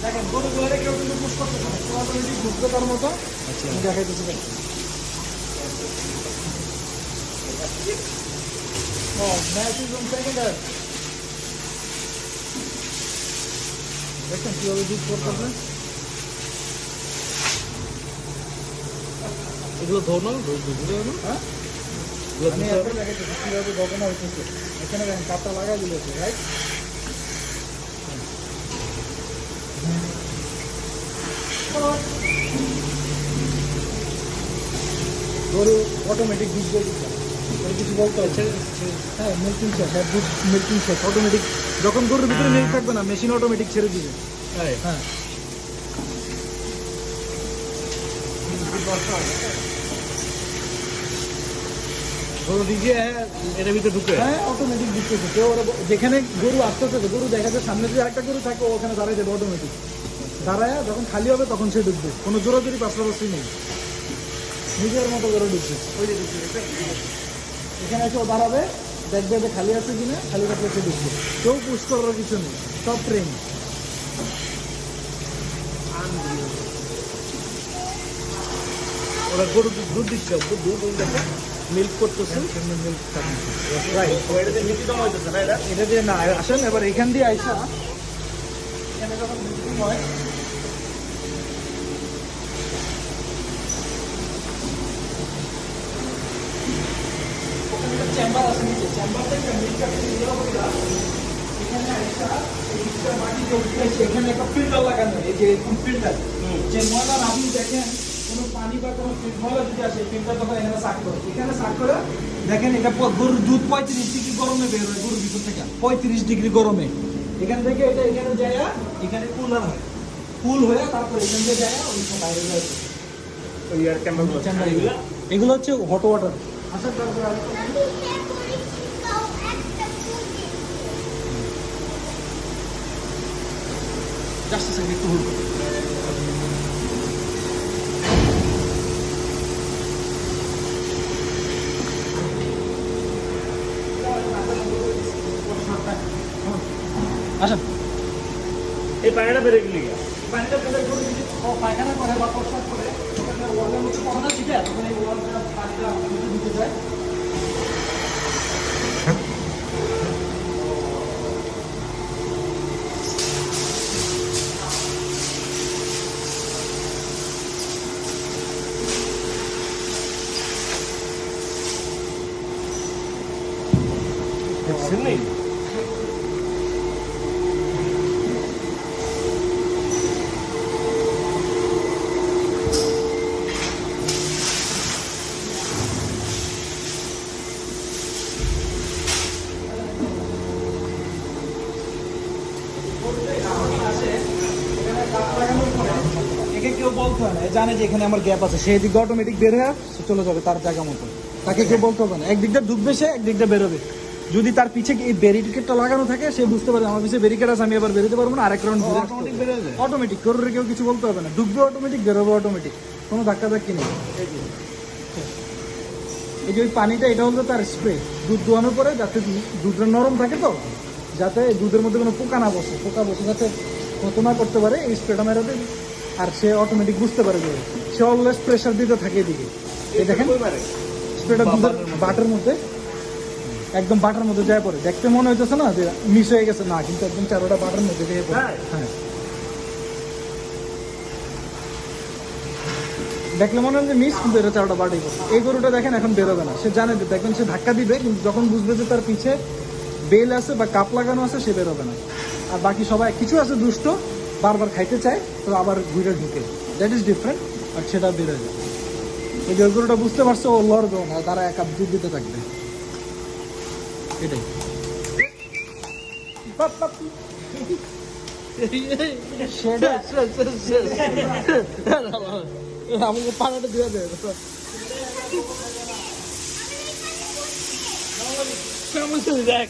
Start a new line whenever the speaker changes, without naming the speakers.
দেখেন গরুগুলো কেউ কিন্তু পুশ করতে পারে, অটোমেটিক ঢুকবে তার মতো।
আচ্ছা
আমি দেখাইতেছি দেখেন। ও match is on second half. দেখেন কিভাবে যুদ্ধ করতেছে।
এগুলো ধরো না, ঘুরে না।
হ্যাঁ আমি এখন দেখাইতেছি কিভাবে ঘটনা হইতেছে। এখানে দেখেন কাপটা লাগাই দিয়েছে, রাইট? গরু অটোমেটিক দুধ দিয়ে দিচ্ছে, কিছু বলতে হচ্ছে। হ্যাঁ মিল্কিং শেষ, হ্যাঁ দুধ মিল্কিং শেষ অটোমেটিক। যখন গরুর ভিতরে মিল্ক থাকবে না, মেশিন অটোমেটিক ছেড়ে দিবে। হ্যাঁ
গরু নিজে এটার ভিতরে ঢুকে।
হ্যাঁ অটোমেটিক দিচ্ছে। কেউ যেখানে গরু আসতে থাকে, গরু দেখা যায় সামনে যে একটা গরু থাকে ওখানে দাঁড়াই যাবে অটোমেটিক। দাঁড়ায় যখন খালি হবে তখন সে ঢুকবে, কোনো জোরাজোরি পাশাপাশি নেই, নিজের মতো করে ঢুকবে। ওই যে ঢুকবে এখানে এসে ও দাঁড়াবে, দেখবে যে খালি আছে কিনা, খালি থাকলে সে ঢুকবে। কেউ পুশ করার কিছু নেই, সব ট্রেন।
ওরা গরু দুধ দিচ্ছে, দুধ মিল্ক করতেছে।
মিল্ক রাইট, এটা দিয়ে না আসেন এবার এখান দিয়ে আইসা এখানে যখন মিল্কিং হয় চেম্বার আছে নিচে, চেম্বার থেকে মিল্কটাকে নিয়ে হবে এখানে আইসা এই মাটি যে উঠেছে এখানে একটা ফিল্টার লাগানো, এই যে ফিল্টার যে ময়লা আপনি দেখেন কোনো পানি বা কোনো ময়লা যদি আসে ফিল্টার তখন এখানে সাক করে, এখানে সাক করে দেখেন এটা গরুর দুধ 35 ডিগ্রি গরমে বের হয় গরুর ভিতর থেকে, 35 ডিগ্রি গরমে। এখান থেকে এটা এখানে যায়, এখানে কুলার হয়, কুল হয়ে তারপর এখান থেকে যায় ওই বাইরে যায় ওই এয়ার চেম্বার। এগুলো হচ্ছে হট ওয়াটার। আচ্ছা তারপর জাস্ট সেকেন্ড একটু হোল্ড। আচ্ছা
এই পায়খানা বেড়ে গেলে
পানিটা ফেলে করে যদি পায়খানা করে বা প্রস্রাব করে ওয়ালের মধ্যে কখনো ছিটে তখন এই ওয়ালটা পানিটা ঢুকে যায়।
নেই।
একে কেউ বলতে হয় না, জানে যে এখানে আমার গ্যাপ আছে, সেই দিকে অটোমেটিক বের হয়ে চলে যাবে তার জায়গা মতো। তাকে কেউ বলতে হবে না, একদিক দিয়ে ঢুকবে সে, একদিক দিয়ে বেরোবে। যদি তার পিছে এই ব্যারিকেডটা লাগানো থাকে সে বুঝতে পারে আমার পিছে ব্যারিকেড আছে, আমি এবার বেরোতে পারবো না, আরেক রাউন্ড অটোমেটিক গরুরে কেউ কিছু বলতে হবে না, ঢুকবে অটোমেটিক, বেরোবে অটোমেটিক, কোনো ধাক্কা ধাক্কি নেই। এই যে ওই পানিটা এটা হলো তার স্প্রে, দুধ দোয়ানোর পরে যাতে দুধটা নরম থাকে, তো যাতে দুধের মধ্যে কোনো পোকা না বসে, পোকা বসে যাতে ক্ষত না করতে পারে, এই স্প্রেটা মেরাতে। আর সে অটোমেটিক বুঝতে পারে যে সে অলওয়েজ প্রেশার দিতে থাকে এদিকে। এই দেখেন স্প্রেটা দুধের বাটের মধ্যে, একদম বাটার মধ্যে যায় পড়ে। দেখতে মনে হইতেছে না যে মিস হয়ে গেছে, না, কিন্তু একদম চারোটা বাটার মধ্যে দিয়ে পড়ে। হ্যাঁ দেখলে মনে হয় যে মিস, কিন্তু এটা চারোটা বাটাই পড়ে। এই গরুটা দেখেন এখন বেরোবে না, সে জানে যে দেখবেন সে ধাক্কা দিবে, কিন্তু যখন বুঝবে যে তার পিছে বেল আছে বা কাপ লাগানো আছে সে বেরোবে না। আর বাকি সবাই কিছু আছে দুষ্ট, বারবার খাইতে চায়, তো আবার ঘুরে ঢুকে, দ্যাট ইজ ডিফারেন্ট। আর সেটা বেরোয় যায়। এই যে গরুটা বুঝতে পারছে ও লড়বেও না, তারা এক কাপ দুধ দিতে থাকবে, এটাই। আমাকে পানাটা দিয়ে দেয়
দেখ